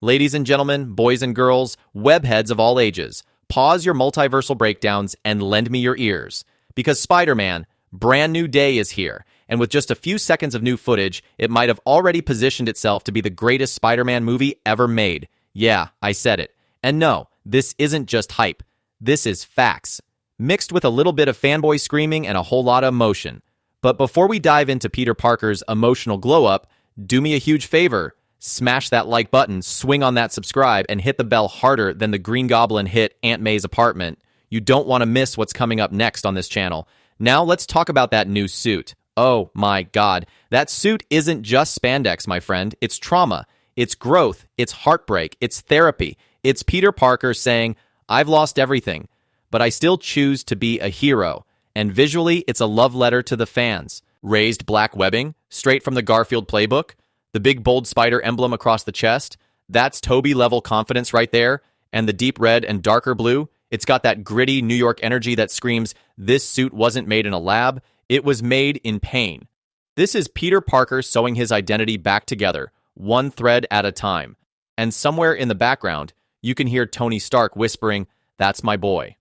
Ladies and gentlemen, boys and girls, webheads of all ages, pause your multiversal breakdowns and lend me your ears. Because Spider-Man, Brand New Day is here, and with just a few seconds of new footage, it might have already positioned itself to be the greatest Spider-Man movie ever made. Yeah, I said it. And no, this isn't just hype. This is facts, mixed with a little bit of fanboy screaming and a whole lot of emotion. But before we dive into Peter Parker's emotional glow-up, do me a huge favor. Smash that like button, swing on that subscribe, and hit the bell harder than the Green Goblin hit Aunt May's apartment. You don't want to miss what's coming up next on this channel. Now let's talk about that new suit. Oh my god, that suit isn't just spandex, my friend. It's trauma, it's growth, it's heartbreak, it's therapy. It's Peter Parker saying, I've lost everything, but I still choose to be a hero. And visually, it's a love letter to the fans. Raised black webbing, straight from the Garfield playbook. The big bold spider emblem across the chest, that's Toby-level confidence right there. And the deep red and darker blue, it's got that gritty New York energy that screams, this suit wasn't made in a lab, it was made in pain. This is Peter Parker sewing his identity back together, one thread at a time. And somewhere in the background, you can hear Tony Stark whispering, that's my boy.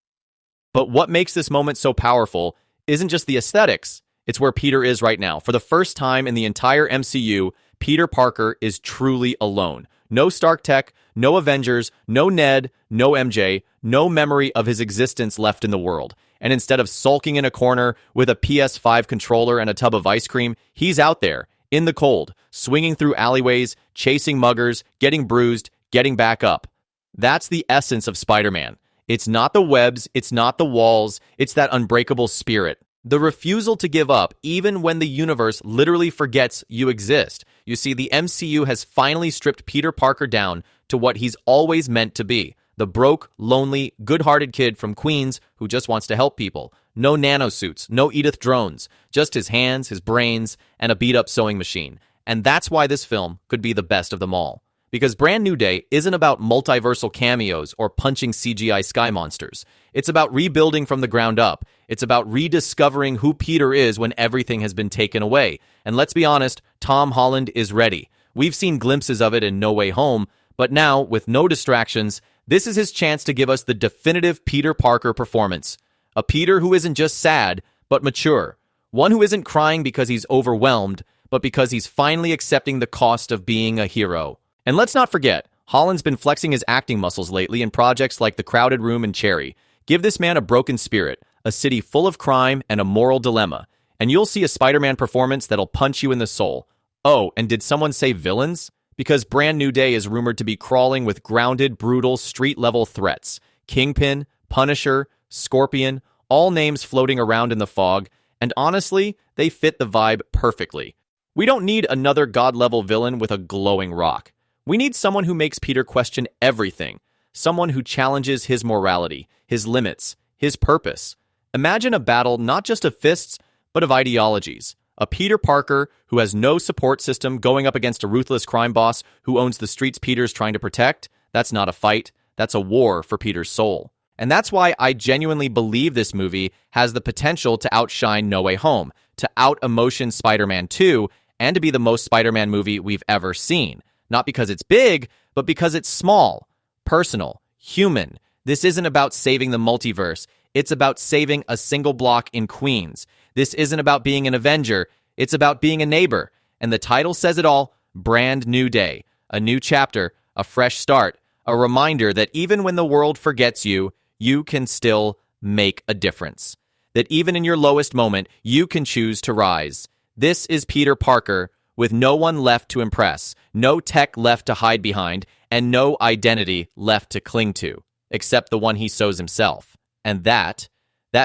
But what makes this moment so powerful isn't just the aesthetics, it's where Peter is right now. For the first time in the entire MCU, Peter Parker is truly alone. No Stark Tech, no Avengers, no Ned, no MJ, no memory of his existence left in the world. And instead of sulking in a corner with a PS5 controller and a tub of ice cream, he's out there, in the cold, swinging through alleyways, chasing muggers, getting bruised, getting back up. That's the essence of Spider-Man. It's not the webs, it's not the walls, it's that unbreakable spirit. The refusal to give up, even when the universe literally forgets you exist. You see, the MCU has finally stripped Peter Parker down to what he's always meant to be. The broke, lonely, good-hearted kid from Queens who just wants to help people. No nanosuits, no Edith drones, just his hands, his brains, and a beat-up sewing machine. And that's why this film could be the best of them all. Because Brand New Day isn't about multiversal cameos or punching CGI sky monsters. It's about rebuilding from the ground up. It's about rediscovering who Peter is when everything has been taken away. And let's be honest, Tom Holland is ready. We've seen glimpses of it in No Way Home, but now, with no distractions, this is his chance to give us the definitive Peter Parker performance. A Peter who isn't just sad, but mature. One who isn't crying because he's overwhelmed, but because he's finally accepting the cost of being a hero. And let's not forget, Holland's been flexing his acting muscles lately in projects like The Crowded Room and Cherry. Give this man a broken spirit, a city full of crime, and a moral dilemma, and you'll see a Spider-Man performance that'll punch you in the soul. Oh, and did someone say villains? Because Brand New Day is rumored to be crawling with grounded, brutal, street-level threats. Kingpin, Punisher, Scorpion, all names floating around in the fog, and honestly, they fit the vibe perfectly. We don't need another god-level villain with a glowing rock. We need someone who makes Peter question everything. Someone who challenges his morality, his limits, his purpose. Imagine a battle not just of fists, but of ideologies. A Peter Parker who has no support system going up against a ruthless crime boss who owns the streets Peter's trying to protect. That's not a fight. That's a war for Peter's soul. And that's why I genuinely believe this movie has the potential to outshine No Way Home, to out-emotion Spider-Man 2, and to be the most Spider-Man movie we've ever seen. Not because it's big, but because it's small, personal, human. This isn't about saving the multiverse. It's about saving a single block in Queens. This isn't about being an Avenger. It's about being a neighbor. And the title says it all, Brand New Day. A new chapter, a fresh start, a reminder that even when the world forgets you, you can still make a difference. That even in your lowest moment, you can choose to rise. This is Peter Parker, with no one left to impress, no tech left to hide behind, and no identity left to cling to, except the one he sews himself. And that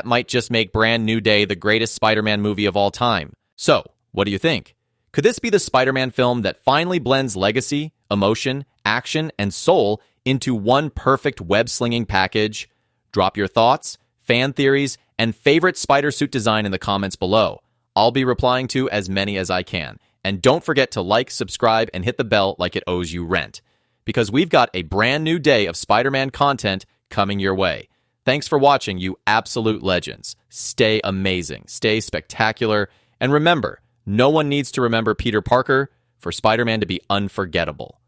might just make Brand New Day the greatest Spider-Man movie of all time. So, what do you think? Could this be the Spider-Man film that finally blends legacy, emotion, action, and soul into one perfect web-slinging package? Drop your thoughts, fan theories, and favorite spider suit design in the comments below. I'll be replying to as many as I can. And don't forget to like, subscribe, and hit the bell like it owes you rent. Because we've got a brand new day of Spider-Man content coming your way. Thanks for watching, you absolute legends. Stay amazing, stay spectacular, and remember, no one needs to remember Peter Parker for Spider-Man to be unforgettable.